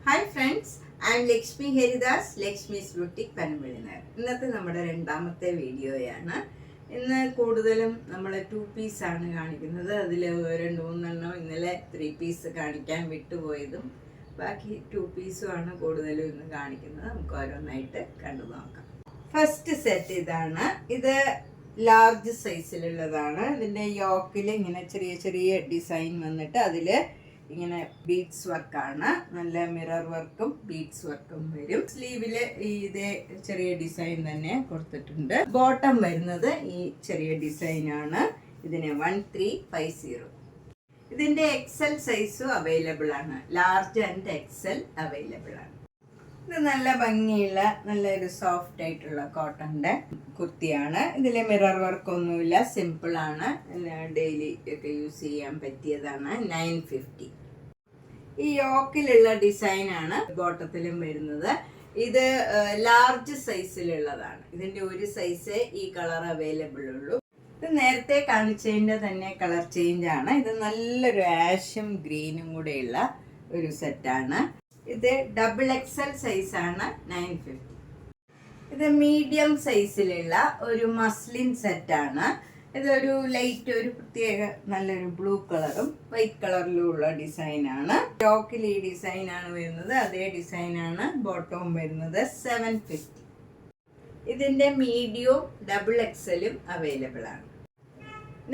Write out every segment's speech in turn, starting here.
Hi friends, I M Lakshmi Haridas, Lakshmi's boutique പനമ്പള്ളിനാർ. ഇന്നത്തെ നമ്മുടെ രണ്ടാമത്തെ വീഡിയോയാണ്. ഇന്ന് കൂടുതലും നമ്മൾ 2 പീസാണ് കാണിക്കുന്നത്. അതിൽ 2-3 ഇന്നലെ 3 പീസ് കാണിക്കാൻ വിട്ടുപോയതും ബാക്കി 2 പീസുമാണ് കൂടുതലും ഇന്ന് കാണിക്കുന്നത്. നമുക്ക് ഓരോന്നായിട്ട് കണ്ടു നോക്കാം. ഫസ്റ്റ് സെറ്റ് ഇതാണ്. ഇത് ലാർജ് സൈസിലുള്ളതാണ്. ഇതിൻ്റെ യോക്കിൽ ഇങ്ങനെ ചെറിയ ചെറിയ ഡിസൈൻ വന്നിട്ട് അതിൽ ഇങ്ങനെ ബീഡ്സ് വർക്കാണ്. നല്ല മിറർ വർക്കും ബീഡ്സ് വർക്കും വരും. സ്ലീവില് ഇതേ ചെറിയ ഡിസൈൻ തന്നെ കൊടുത്തിട്ടുണ്ട്. ബോട്ടം വരുന്നത് ഈ ചെറിയ ഡിസൈനാണ്. ഇതിന് 1350. ഇതിന്റെ എക്സൽ സൈസും അവൈലബിൾ ആണ്. ലാർജ് ആൻഡ് എക്സൽ അവൈലബിൾ ആണ്. ഇത് നല്ല ഭംഗിയുള്ള നല്ലൊരു സോഫ്റ്റ് ആയിട്ടുള്ള കോട്ടന്റെ കുർത്തിയാണ്. ഇതിൽ മിറർ വർക്ക് ഒന്നുമില്ല, സിമ്പിൾ ആണ്. ഡെയിലി ഒക്കെ യൂസ് ചെയ്യാൻ പറ്റിയതാണ്. 950. ഈ യോക്കിലുള്ള ഡിസൈനാണ് ബോട്ടത്തിലും വരുന്നത്. ഇത് ലാർജ് സൈസിലുള്ളതാണ്. ഇതിന്റെ ഒരു സൈസേ ഈ കളർ അവൈലബിൾ ഉള്ളൂ. ഇത് നേരത്തെ കാണിച്ചതിന്റെ തന്നെ കളർ ചേഞ്ച് ആണ്. ഇത് നല്ലൊരു ആഷും ഗ്രീനും കൂടെയുള്ള ഒരു സെറ്റാണ്. ഇത് ഡബിൾ എക്സൽ സൈസാണ്. 950. ഇത് മീഡിയം സൈസിലുള്ള ഒരു മസ്ലിൻ സെറ്റാണ്. ഇതൊരു ലൈറ്റ്, ഒരു പ്രത്യേക നല്ലൊരു ബ്ലൂ കളറും വൈറ്റ് കളറിലും ഉള്ള ഡിസൈനാണ്. ടോക്കിൽ ഈ ഡിസൈനാണ് വരുന്നത്. അതേ ഡിസൈനാണ് ബോട്ടവും വരുന്നത്. 750. ഇതിന്റെ മീഡിയവും ഡബിൾ എക്സലും അവൈലബിൾ ആണ്.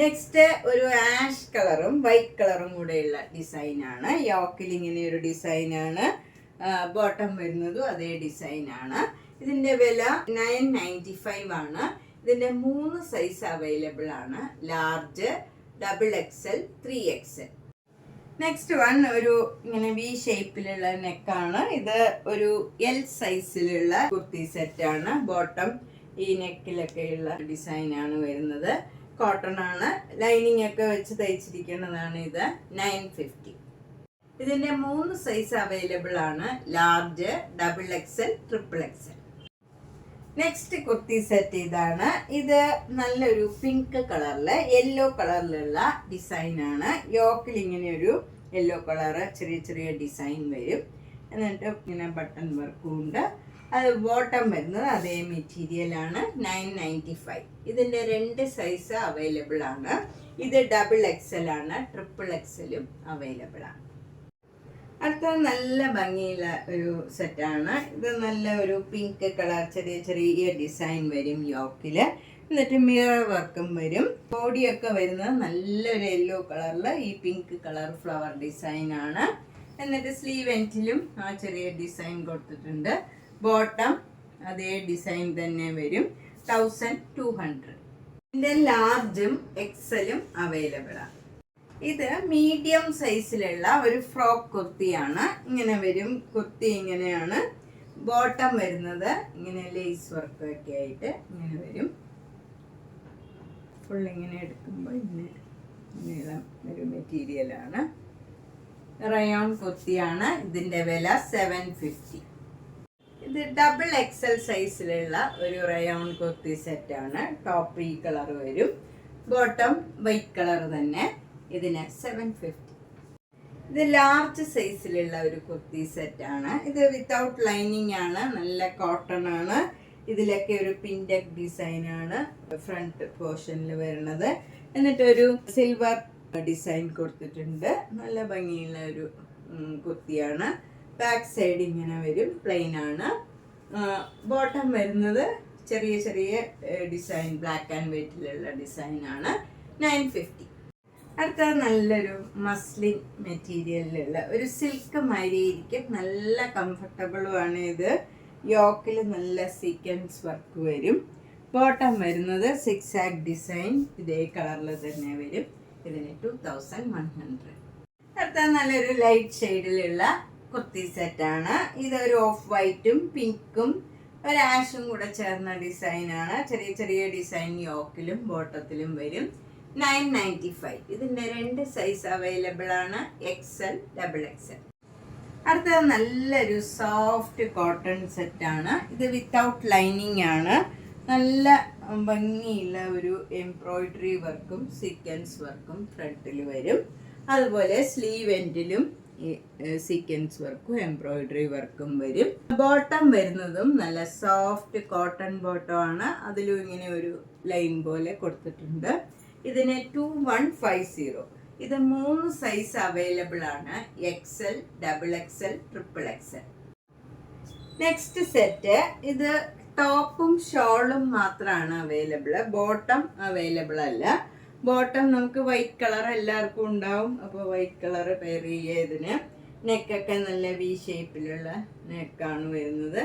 നെക്സ്റ്റ് ഒരു ആഷ് കളറും വൈറ്റ് കളറും കൂടെയുള്ള ഡിസൈനാണ്. യോക്കിൽ ഇങ്ങനെ ഒരു ഡിസൈനാണ്. ബോട്ടം വരുന്നതും അതേ ഡിസൈനാണ്. ഇതിന്റെ വില 995 ആണ്. ഇതിന്റെ 3 സൈസ് അവൈലബിൾ ആണ്. Large, double XL, 3XL. Next one ഒരു ഇങ്ങനെ വി ഷേപ്പിലുള്ള നെക്കാണ്. ഇത് ഒരു എൽ സൈസിലുള്ള കുർത്തി സെറ്റാണ്. ബോട്ടം ഈ നെക്കിലൊക്കെയുള്ള ഡിസൈനാണ് വരുന്നത്. കോട്ടൺ ആണ്. ലൈനിങ് ഒക്കെ വെച്ച് തയ്ച്ചിരിക്കുന്നതാണ്. ഇത് 950. ഇതിന്റെ 3 സൈസ് അവൈലബിൾ ആണ്. Large, double XL, triple XL. Next kurti set ഇതാണ്. ഇത് നല്ലൊരു പിങ്ക് കളറില് യെല്ലോ കളറിലുള്ള ഡിസൈനാണ്. യോക്കിൽ ഇങ്ങനെ ഒരു യെല്ലോ കളറ് ചെറിയ ചെറിയ ഡിസൈൻ വരും. എന്നിട്ട് ഇങ്ങനെ ബട്ടൺ വർക്കും ഉണ്ട്. അത് ബോട്ടം വരുന്നത് അതേ മെറ്റീരിയലാണ്. 995. ഇതിന്റെ 2 സൈസ് അവൈലബിൾ ആണ്. ഇത് ഡബിൾ എക്സൽ ആണ്. ട്രിപ്പിൾ എക്സലും അവൈലബിൾ ആണ്. അടുത്ത നല്ല ഭംഗിയുള്ള ഒരു സെറ്റാണ്. ഇത് നല്ല ഒരു പിങ്ക് കളർ ചെറിയ ചെറിയ ഡിസൈൻ വരും യോക്കില്. എന്നിട്ട് മിറർ വർക്കും വരും. ബോഡിയൊക്കെ വരുന്നത് നല്ലൊരു യെല്ലോ കളറിൽ ഈ പിങ്ക് കളർ ഫ്ലവർ ഡിസൈൻ ആണ്. എന്നിട്ട് സ്ലീവ് എൻഡിലും ആ ചെറിയ ഡിസൈൻ കൊടുത്തിട്ടുണ്ട്. ബോട്ടം അതേ ഡിസൈൻ തന്നെ വരും. 1200. ഇതിന്റെ ലാർജും എക്സലും അവൈലബിൾ ആണ്. ഇത് മീഡിയം സൈസിലുള്ള ഒരു ഫ്രോക്ക് കുർത്തിയാണ്. ഇങ്ങനെ വരും. കുർത്തി ഇങ്ങനെയാണ്. ബോട്ടം വരുന്നത് ഇങ്ങനെ ലേസ് വർക്ക് ഒക്കെ ആയിട്ട് ഇങ്ങനെ വരും. ഫുൾ ഇങ്ങനെ എടുക്കുമ്പോൾ ഇങ്ങനെ നീളം ഒരു മെറ്റീരിയലാണ്. റയോൺ കുർത്തിയാണ്. ഇതിന്റെ വില 750. ഇത് ഡബിൾ എക്സൽ സൈസിലുള്ള ഒരു റയോൺ കുർത്തി സെറ്റാണ്. ടോപ്പ് ഈ കളർ വരും. ബോട്ടം വൈറ്റ് കളർ തന്നെ. ഇതിന് 750. ഇത് ലാർജ് സൈസിലുള്ള ഒരു കുർത്തി സെറ്റാണ്. ഇത് വിത്തൗട്ട് ലൈനിങ് ആണ്. നല്ല കോട്ടൺ ആണ്. ഇതിലൊക്കെ ഒരു പിൻഡക് ഡിസൈനാണ് ഫ്രണ്ട് പോർഷനിൽ വരുന്നത്. എന്നിട്ടൊരു സിൽവർ ഡിസൈൻ കൊടുത്തിട്ടുണ്ട്. നല്ല ഭംഗിയുള്ള ഒരു കുർത്തിയാണ്. ബാക്ക് സൈഡ് ഇങ്ങനെ വരും. പ്ലെയിൻ ആണ്. ബോട്ടം വരുന്നത് ചെറിയ ചെറിയ ഡിസൈൻ ബ്ലാക്ക് ആൻഡ് വൈറ്റിലുള്ള ഡിസൈനാണ്. 950. അടുത്ത നല്ലൊരു മസ്ലിൻ മെറ്റീരിയലിലുള്ള ഒരു സിൽക്ക് മാതിരിയിരിക്കും. നല്ല കംഫർട്ടബിളുമാണ് ഇത്. യോക്കിൽ നല്ല സീക്വൻസ് വർക്ക് വരും. ബോട്ടം വരുന്നത് സിക്സാക് ഡിസൈൻ ഇതേ കളറിൽ തന്നെ വരും. ഇതിന് 2100. അടുത്ത നല്ലൊരു ലൈറ്റ് ഷെയ്ഡിലുള്ള കുർത്തി സെറ്റാണ്. ഇതൊരു ഓഫ് വൈറ്റും പിങ്കും ഒരു ആഷും കൂടെ ചേർന്ന ഡിസൈനാണ്. ചെറിയ ചെറിയ ഡിസൈൻ യോക്കിലും ബോട്ടത്തിലും വരും. 995. ഇതിന്റെ 2 സൈസ് അവൈലബിൾ ആണ്. XL, double XL. അടുത്തത് നല്ലൊരു സോഫ്റ്റ് കോട്ടൺ സെറ്റാണ്. ഇത് വിത്തൗട്ട് ലൈനിങ് ആണ്. നല്ല ഭംഗിയുള്ള ഒരു എംബ്രോയിഡറി വർക്കും സീക്വൻസ് വർക്കും ഫ്രണ്ടിൽ വരും. അതുപോലെ സ്ലീവ് എൻഡിലും സീക്വൻസ് വർക്കും എംബ്രോയിഡറി വർക്കും വരും. ബോട്ടം വരുന്നതും നല്ല സോഫ്റ്റ് കോട്ടൺ ബോട്ടം ആണ്. അതിലും ഇങ്ങനെ ഒരു ലൈൻ പോലെ കൊടുത്തിട്ടുണ്ട്. ഇതിന് 2150. ഇത് 3 സൈസ് അവൈലബിൾ ആണ്. XL, XXL, XXL. Next set, ഇത് ടോപ്പും ഷോളും മാത്രമാണ് അവൈലബിൾ. ബോട്ടം അവൈലബിൾ അല്ല. ബോട്ടം നമുക്ക് വൈറ്റ് കളർ എല്ലാവർക്കും ഉണ്ടാവും. അപ്പോൾ വൈറ്റ് കളർ പെയർ ചെയ്യുക. ഇതിന് നെക്കൊക്കെ നല്ല വി ഷേപ്പിലുള്ള നെക്കാണ് വരുന്നത്.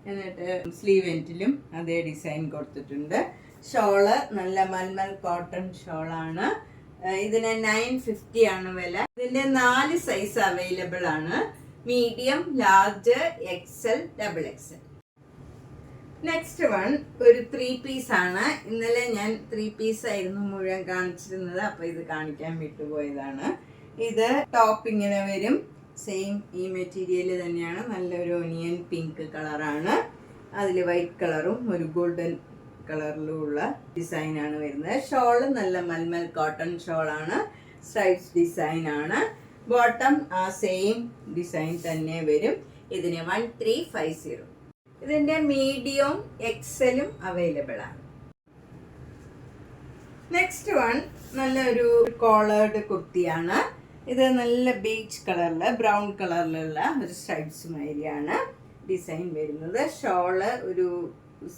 എന്നിട്ട് സ്ലീവ് എൻഡിലും അതേ ഡിസൈൻ കൊടുത്തിട്ടുണ്ട്. ഷോള് നല്ല മൽമൽ കോട്ടൺ ഷോളാണ്. ഇതിന് 950 ആണ് വില. ഇതിന്റെ 4 സൈസ് അവൈലബിൾ ആണ്. Medium, large, XL, XXL. Next one ഒരു 3 പീസ് ആണ്. ഇന്നലെ ഞാൻ 3 പീസ് ആയിരുന്നു മുഴുവൻ കാണിച്ചിരുന്നത്. അപ്പൊ ഇത് കാണിക്കാൻ വിട്ടുപോയതാണ്. ഇത് ടോപ്പ് ഇങ്ങനെ വരും. സെയിം ഈ മെറ്റീരിയൽ തന്നെയാണ്. നല്ലൊരു ഒനിയൻ പിങ്ക് കളറാണ്. അതിൽ വൈറ്റ് കളറും ഒരു ഗോൾഡൻ കളറിലും ഉള്ള ഡിസൈനാണ് വരുന്നത്. ഷോള് നല്ല മൽമൽ കോട്ടൺ ഷോളാണ്. സ്ട്രൈപ്സ് ഡിസൈൻ ആണ്. ബോട്ടം ആ സെയിം ഡിസൈൻ തന്നെ വരും. ഇതിന് 1350. ഇതിന്റെ മീഡിയവും XLും അവൈലബിൾ ആണ്. നെക്സ്റ്റ് വൺ നല്ലൊരു കോളേർഡ് കുർത്തിയാണ്. ഇത് നല്ല ബീച്ച് കളറില് ബ്രൗൺ കളറിലുള്ള ഒരു സ്ട്രൈപ്സ് മാതിരിയാണ് ഡിസൈൻ വരുന്നത്. ഷോള് ഒരു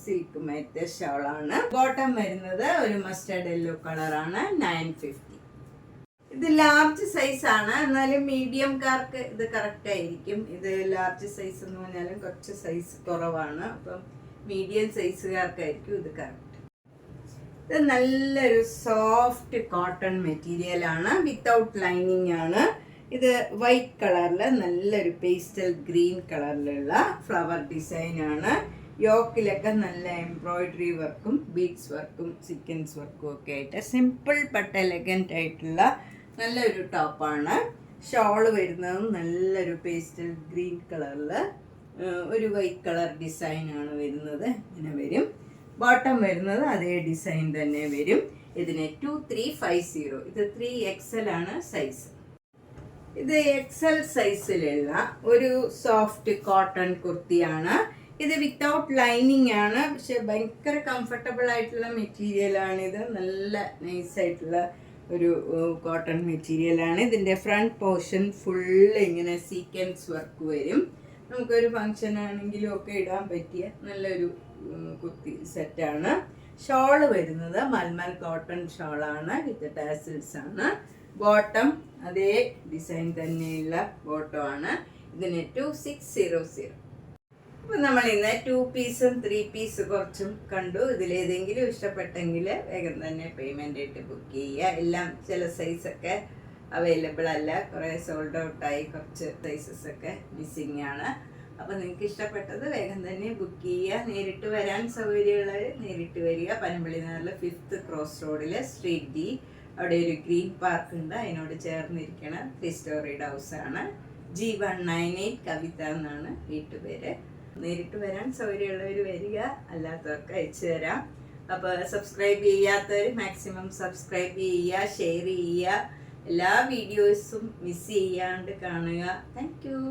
സിൽക്ക് മെറ്റ ഷോളാണ്. ബോട്ടം വരുന്നത് ഒരു മസ്റ്റർഡ് യെല്ലോ കളറാണ്. 950. ഇത് ലാർജ് സൈസ് ആണ്. എന്നാലും മീഡിയംകാർക്ക് ഇത് കറക്റ്റ് ആയിരിക്കും. ഇത് ലാർജ് സൈസ് എന്ന് പറഞ്ഞാലും കുറച്ച് സൈസ് കുറവാണ്. അപ്പം മീഡിയം സൈസുകാർക്കായിരിക്കും ഇത് കറക്റ്റ്. ഇത് നല്ലൊരു സോഫ്റ്റ് കോട്ടൺ മെറ്റീരിയൽ ആണ്. വിത്തൗട്ട് ലൈനിങ് ആണ്. ഇത് വൈറ്റ് കളറിൽ നല്ലൊരു പേസ്റ്റൽ ഗ്രീൻ കളറിലുള്ള ഫ്ലവർ ഡിസൈൻ ആണ്. യോക്കിലൊക്കെ നല്ല എംബ്രോയിഡറി വർക്കും ബീഡ്സ് വർക്കും സീക്വൻസ് വർക്കും ഒക്കെ ആയിട്ട് സിമ്പിൾ ബട്ട് എലഗന്റ് ആയിട്ടുള്ള നല്ലൊരു ടോപ്പാണ്. ഷോള് വരുന്നതും നല്ലൊരു പേസ്റ്റൽ ഗ്രീൻ കളറിൽ ഒരു വൈറ്റ് കളർ ഡിസൈനാണ് വരുന്നത്. ഇങ്ങനെ വരും. ബോട്ടം വരുന്നത് അതേ ഡിസൈൻ തന്നെ വരും. ഇതിന് 2350. ഇത് 3XL ആണ് സൈസ്. ഇത് XL സൈസിലുള്ള ഒരു സോഫ്റ്റ് കോട്ടൺ കുർത്തിയാണ്. ഇത് വിത്തൗട്ട് ലൈനിങ് ആണ്. പക്ഷെ ഭയങ്കര കംഫർട്ടബിൾ ആയിട്ടുള്ള മെറ്റീരിയൽ ആണ്. ഇത് നല്ല നൈസായിട്ടുള്ള ഒരു കോട്ടൺ മെറ്റീരിയൽ ആണ്. ഇതിൻ്റെ ഫ്രണ്ട് പോർഷൻ ഫുള്ള് ഇങ്ങനെ സീക്വൻസ് വർക്ക് വരും. നമുക്കൊരു ഫങ്ഷൻ ആണെങ്കിലും ഒക്കെ ഇടാൻ പറ്റിയ നല്ലൊരു കുർത്തി സെറ്റാണ്. ഷോള് വരുന്നത് മൽമൽ കോട്ടൺ ഷോളാണ്. വിത്ത് ടാസിൽസ് ആണ്. ബോട്ടം അതേ ഡിസൈൻ തന്നെയുള്ള ബോട്ടം ആണ്. ഇതിന് 2600. അപ്പോൾ നമ്മൾ ഇന്ന് 2 പീസും 3 പീസ് കുറച്ചും കണ്ടു. ഇതിലേതെങ്കിലും ഇഷ്ടപ്പെട്ടെങ്കിൽ വേഗം തന്നെ പേയ്മെൻ്റ് ആയിട്ട് ബുക്ക് ചെയ്യുക. എല്ലാം ചില സൈസൊക്കെ അവൈലബിൾ അല്ല. കുറേ സോൾഡ് ഔട്ടായി. കുറച്ച് സൈസസ് ഒക്കെ മിസ്സിങ് ആണ്. അപ്പോൾ നിങ്ങൾക്ക് ഇഷ്ടപ്പെട്ടത് വേഗം തന്നെ ബുക്ക് ചെയ്യുക. നേരിട്ട് വരാൻ സൗകര്യമുള്ളവർ നേരിട്ട് വരിക. പനമ്പള്ളി നഗറിലെ 5th ക്രോസ് റോഡിലെ സ്ട്രീറ്റ് D. അവിടെ ഒരു ഗ്രീൻ പാർക്ക് ഉണ്ട്. അതിനോട് ചേർന്നിരിക്കണ 3 സ്റ്റോറീഡ് ഹൗസാണ്. G198 കവിത എന്നാണ് വീട്ടുപേര്. നേരിട്ട് വരാൻ സൗകര്യമുള്ളവർ വരിക. അല്ലാത്തവർക്ക് അയച്ചു തരാം. അപ്പോൾ സബ്സ്ക്രൈബ് ചെയ്യാത്തവർ മാക്സിമം സബ്സ്ക്രൈബ് ചെയ്യുക, ഷെയർ ചെയ്യുക. എല്ലാ വീഡിയോസും മിസ് ചെയ്യാണ്ട് കാണുക. Thank you.